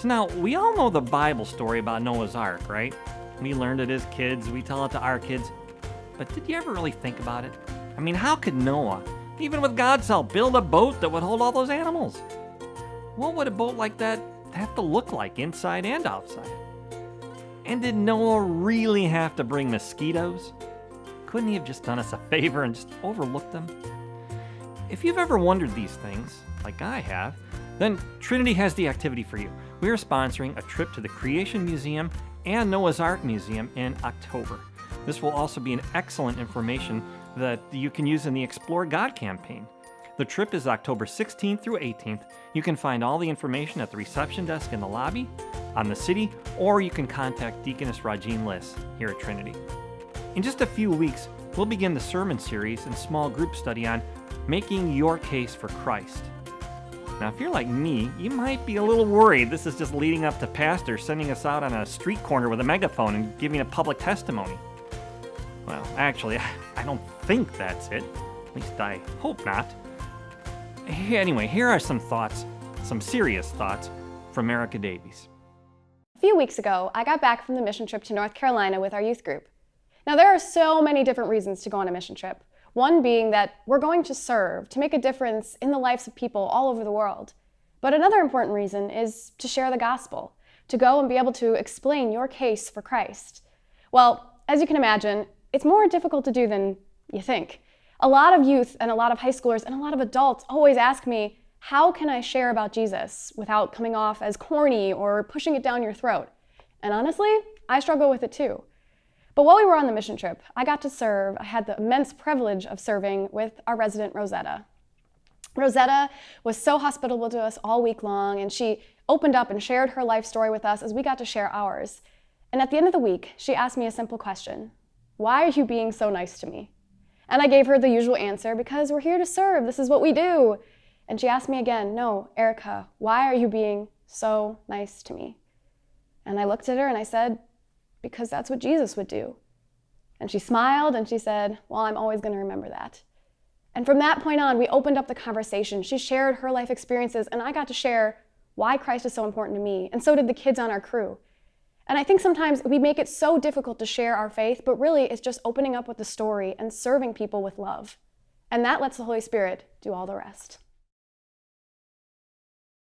So now, we all know the Bible story about Noah's Ark, right? We learned it as kids, we tell it to our kids. But did you ever really think about it? I mean, how could Noah, even with God's help, build a boat that would hold all those animals? What would a boat like that have to look like inside and outside? And did Noah really have to bring mosquitoes? Couldn't he have just done us a favor and just overlooked them? If you've ever wondered these things, like I have, then Trinity has the activity for you. We are sponsoring a trip to the Creation Museum and Noah's Ark Museum in October. This will also be an excellent information that you can use in the Explore God campaign. The trip is October 16th through 18th. You can find all the information at the reception desk in the lobby, on the city, or you can contact Deaconess Rajeen Liss here at Trinity. In just a few weeks, we'll begin the sermon series and small group study on making your case for Christ. Now, if you're like me, you might be a little worried this is just leading up to pastor sending us out on a street corner with a megaphone and giving a public testimony. Well, actually, I don't think that's it. At least I hope not. Anyway, here are some thoughts, some serious thoughts from Erica Davies. A few weeks ago, I got back from the mission trip to North Carolina with our youth group. Now, there are so many different reasons to go on a mission trip. One being that we're going to serve, to make a difference in the lives of people all over the world. But another important reason is to share the gospel, to go and be able to explain your case for Christ. Well, as you can imagine, it's more difficult to do than you think. A lot of youth and a lot of high schoolers and a lot of adults always ask me, how can I share about Jesus without coming off as corny or pushing it down your throat? And honestly, I struggle with it too. But while we were on the mission trip, I got to serve. I had the immense privilege of serving with our resident Rosetta. Rosetta was so hospitable to us all week long, and she opened up and shared her life story with us as we got to share ours. And at the end of the week, she asked me a simple question: why are you being so nice to me? And I gave her the usual answer, because we're here to serve, this is what we do. And she asked me again, no, Erica, why are you being so nice to me? And I looked at her and I said, because that's what Jesus would do. And she smiled and she said, well, I'm always going to remember that. And from that point on, we opened up the conversation. She shared her life experiences, and I got to share why Christ is so important to me, and so did the kids on our crew. And I think sometimes we make it so difficult to share our faith, but really it's just opening up with the story and serving people with love. And that lets the Holy Spirit do all the rest.